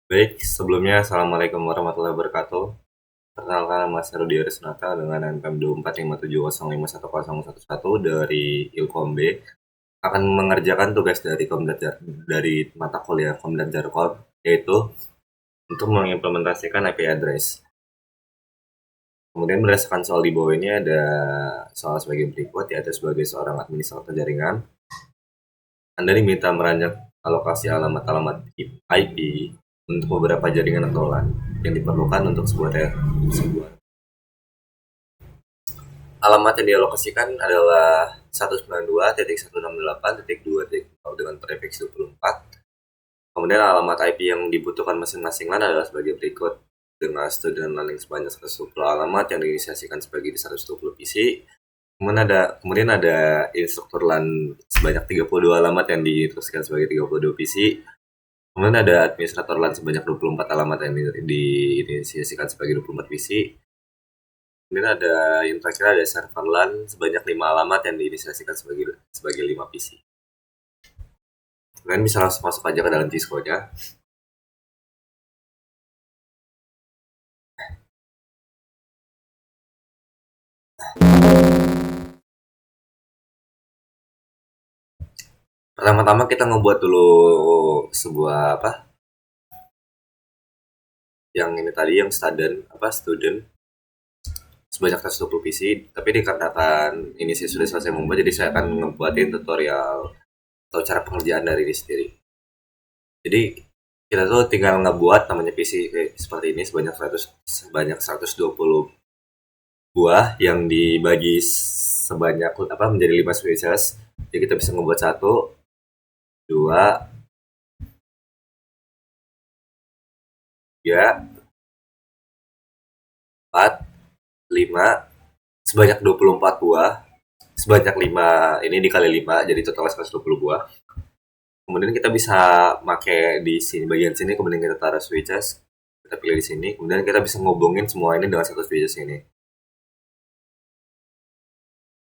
Baik, sebelumnya Assalamualaikum warahmatullahi wabarakatuh. Perkenalkan nama saya Rudi Arisnata dengan NPM 2457051011 dari Ilkom B. Akan mengerjakan tugas dari dari mata kuliah Kom dan Jarkom, yaitu untuk mengimplementasikan IP address. Kemudian berdasarkan soal di bawah ini ada soal sebagai berikut, yaitu sebagai seorang administrator jaringan, Anda diminta merancang alokasi alamat-alamat IP untuk beberapa jaringan atau LAN yang diperlukan untuk sebuah alamat yang dialokasikan adalah 192.168.2.0 dengan prefix 24. Kemudian alamat IP yang dibutuhkan masing-masing LAN adalah sebagai berikut, dengan student landing sebanyak 120 alamat yang diinisiasikan sebagai 120 PC. Kemudian ada instruktur LAN sebanyak 32 alamat yang diteruskan sebagai 32 PC. Kemudian ada administrator LAN sebanyak 24 alamat yang diinisiasikan sebagai 24 PC. Kemudian ada yang terakhir ada server LAN sebanyak 5 alamat yang diinisiasikan sebagai 5 PC. Kalian bisa langsung masuk aja ke dalam Discord-nya. Pertama-tama kita ngebuat dulu sebuah yang ini tadi yang student sebanyak 120 PC, tapi dikarenakan ini saya sudah selesai membuat, jadi saya akan ngebuatin tutorial atau cara pengerjaan dari ini sendiri. Jadi kita tuh tinggal ngebuat namanya PC kayak seperti ini sebanyak 120 buah yang dibagi menjadi 5 switches. Jadi kita bisa ngebuat 1, 2, 3, 4, 5, sebanyak 24 buah. Sebanyak 5 ini dikali 5 jadi total 120 buah. Kemudian kita bisa pakai di sini bagian sini, kemudian kita taruh switches, kita pilih di sini, kemudian kita bisa ngobongin semua ini dengan satu switches ini.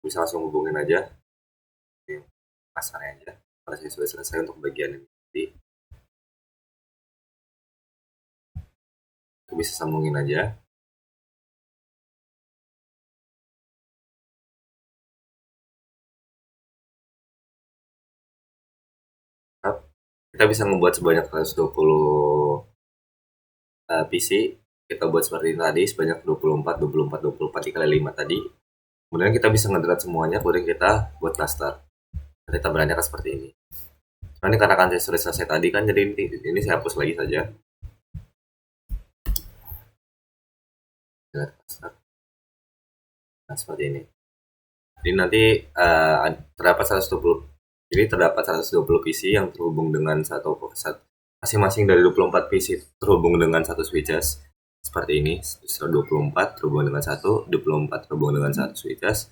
Bisa langsung hubungin aja ini pasarnya aja. Kalau saya sudah selesai untuk bagian ini, jadi itu bisa sambungin aja. Kita bisa membuat sebanyak 120 PC. Kita buat seperti ini tadi sebanyak 24 24 24 dikali 5 tadi. Kemudian kita bisa ngedrag semuanya, kemudian kita buat cluster. Nanti kita beranyakan seperti ini. Nah, ini karena kan saya sudah selesai tadi kan, jadi ini saya hapus lagi saja. Nah, seperti ini. Jadi nanti terdapat 120 PC yang terhubung dengan masing-masing dari 24 PC terhubung dengan satu switches seperti ini. 124 terhubung dengan 24 terhubung dengan satu switches.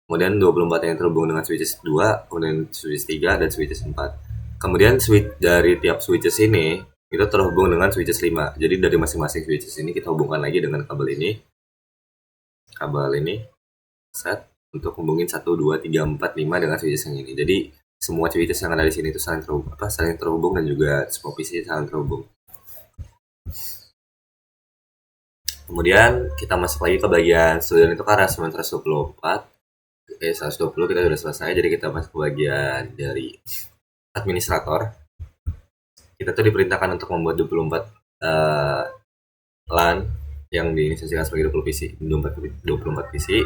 Kemudian 24 yang terhubung dengan switches 2, kemudian switches 3 dan switches 4. Kemudian switch dari tiap switches ini itu terhubung dengan switches 5. Jadi dari masing-masing switches ini kita hubungkan lagi dengan kabel ini. Set untuk hubungin 1, 2, 3, 4, 5 dengan switches yang ini. Jadi semua switches yang ada di sini itu saling terhubung dan juga semua PC saling terhubung. Kemudian kita masuk lagi ke bagian student itu karena 124. 120 kita sudah selesai, jadi kita masuk ke bagian dari administrator. Kita tuh diperintahkan untuk membuat 24 LAN yang diinisiasikan sebagai 20 PC, 24 PC.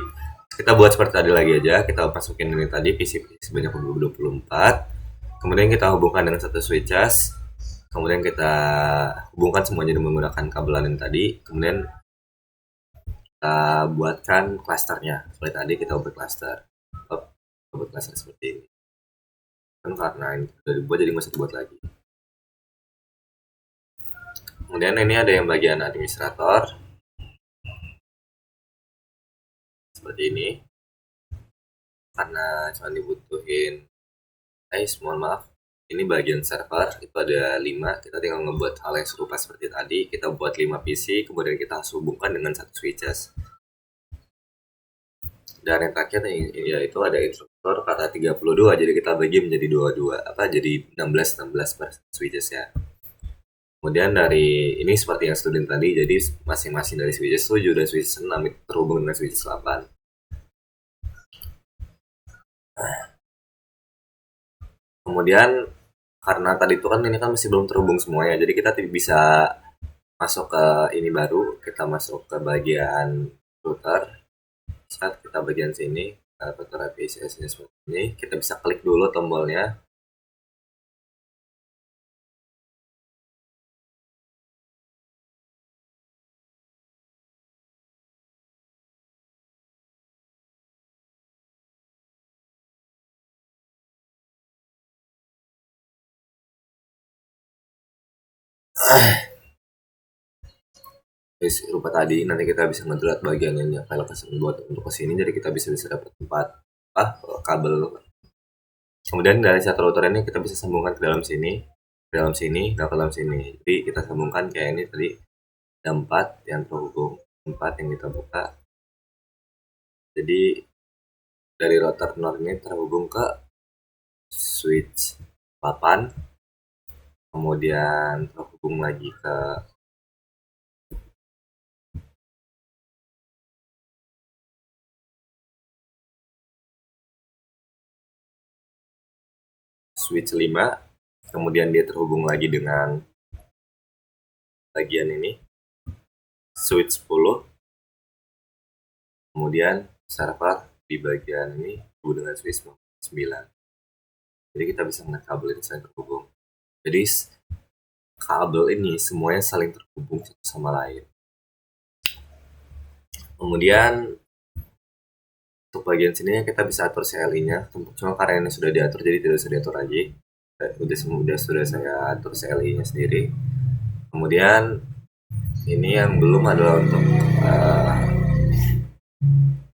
Kita buat seperti tadi lagi aja, kita masukin ini tadi PC sebanyak 24. Kemudian kita hubungkan dengan satu switches. Kemudian kita hubungkan semuanya dengan menggunakan kabel LAN tadi. Kemudian kita buatkan klasternya. Seperti tadi kita buat klaster. Buat klaster seperti ini. Kan karena ini sudah dibuat jadi nggak usah dibuat lagi. Kemudian ini ada yang bagian administrator. Seperti ini. Karena cuma dibutuhin mohon maaf, ini bagian server itu ada 5. Kita tinggal ngebuat hal yang serupa seperti tadi. Kita buat 5 PC, kemudian kita harus hubungkan dengan satu switches. Dan yang terakhir yaitu ada instruktur kata 32, jadi kita bagi menjadi 22, jadi 16 per switches ya. Kemudian dari ini seperti yang student tadi, jadi masing-masing dari switches 7 dan switches 6 itu terhubung dengan switches 8. Kemudian karena tadi itu kan ini kan masih belum terhubung semuanya, jadi kita bisa masuk ke ini baru, kita masuk ke bagian router. Saat kita bagian sini, router IPCS-nya seperti ini, kita bisa klik dulu tombolnya. Rupa tadi nanti kita bisa ngedrat bagian yang file custom buat untuk kesini, jadi kita bisa dapat tempat kabel. Kemudian dari satu router ini kita bisa sambungkan ke dalam sini, dan ke dalam sini. Jadi kita sambungkan kayak ini tadi, ada 4 yang terhubung, 4 yang kita buka. Jadi dari router NOR ini terhubung ke switch 8, kemudian terhubung lagi ke switch 5, kemudian dia terhubung lagi dengan bagian ini, switch 10, kemudian server di bagian ini terhubung dengan switch 9. Jadi kita bisa melihat kabel ini saling terhubung. Jadi kabel ini semuanya saling terhubung satu sama lain. Kemudian untuk bagian sini kita bisa atur CLI-nya, cuma karena ini sudah diatur jadi tidak usah diatur lagi. Sudah saya atur CLI-nya sendiri. Kemudian ini yang belum adalah untuk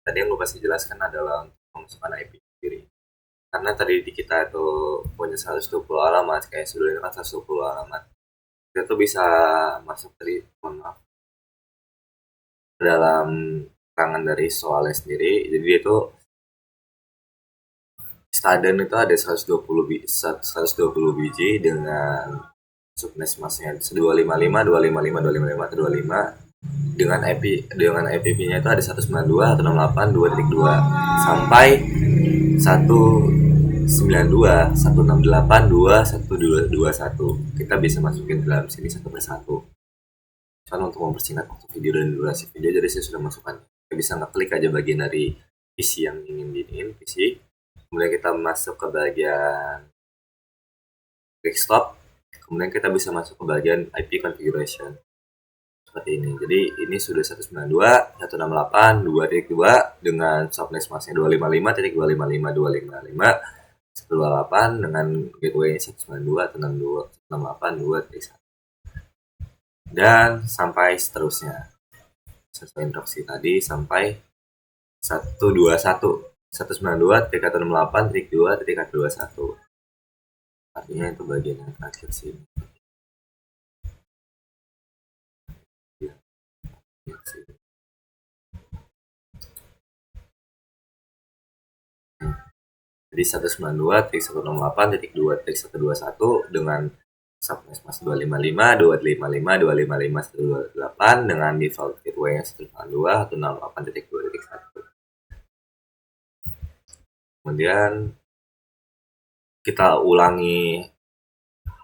tadi yang lupa saya jelaskan adalah untuk memasukkan IP sendiri. Karena tadi di kita itu punya 120 alamat, kayak sudah kan 120 alamat. Kita tuh bisa masuk tadi, mohon maaf, dalam keterangan dari soalnya sendiri. Jadi itu Staden itu ada 120 biji dengan subnet masnya 255, 255, 255, 255 dengan IP-nya itu ada 192, 168, 2.2 sampai 192, 168, 2, 1221. Kita bisa masukin ke dalam sini satu persatu. Kan untuk mempersingkat waktu video dan durasi video, jadi saya sudah masukkan. Kita bisa ngeklik aja bagian dari PC yang ingin diinin, PC. Kemudian kita masuk ke bagian desktop. Kemudian kita bisa masuk ke bagian IP configuration. Seperti ini. Jadi ini sudah 192, 168, 2.2 dengan subnet masknya 255, 255, 255, 128 dengan gateway 192, 162, 168, 2.1. Dan sampai seterusnya. Sesuai instruksi tadi sampai 121, 192.168.2.21. Artinya itu bagian yang terakhir sini. Jadi 192.168.2.121 dengan subnet mas 255, 255, 255, 128 dengan default gateway-nya 192, 168.2.1. Kemudian kita ulangi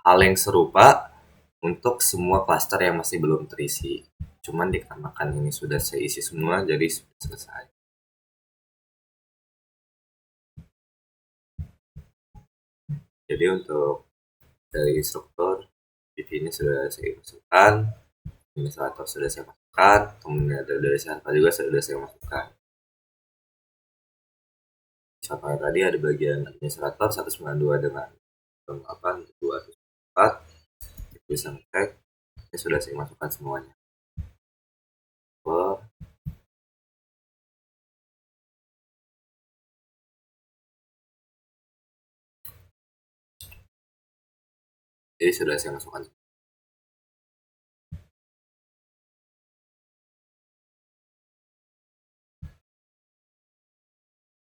hal yang serupa untuk semua klaster yang masih belum terisi. Cuman dikarenakan ini sudah saya isi semua, jadi sudah selesai. Jadi untuk dari instruktur, ini sudah saya masukkan, administrator sudah saya masukkan, kemudian dari server juga sudah saya masukkan. Contohnya tadi ada bagian administrator 192 dengan 8, 204, bisa ngecek, ini sudah saya masukkan semuanya. Jadi sudah saya masukkan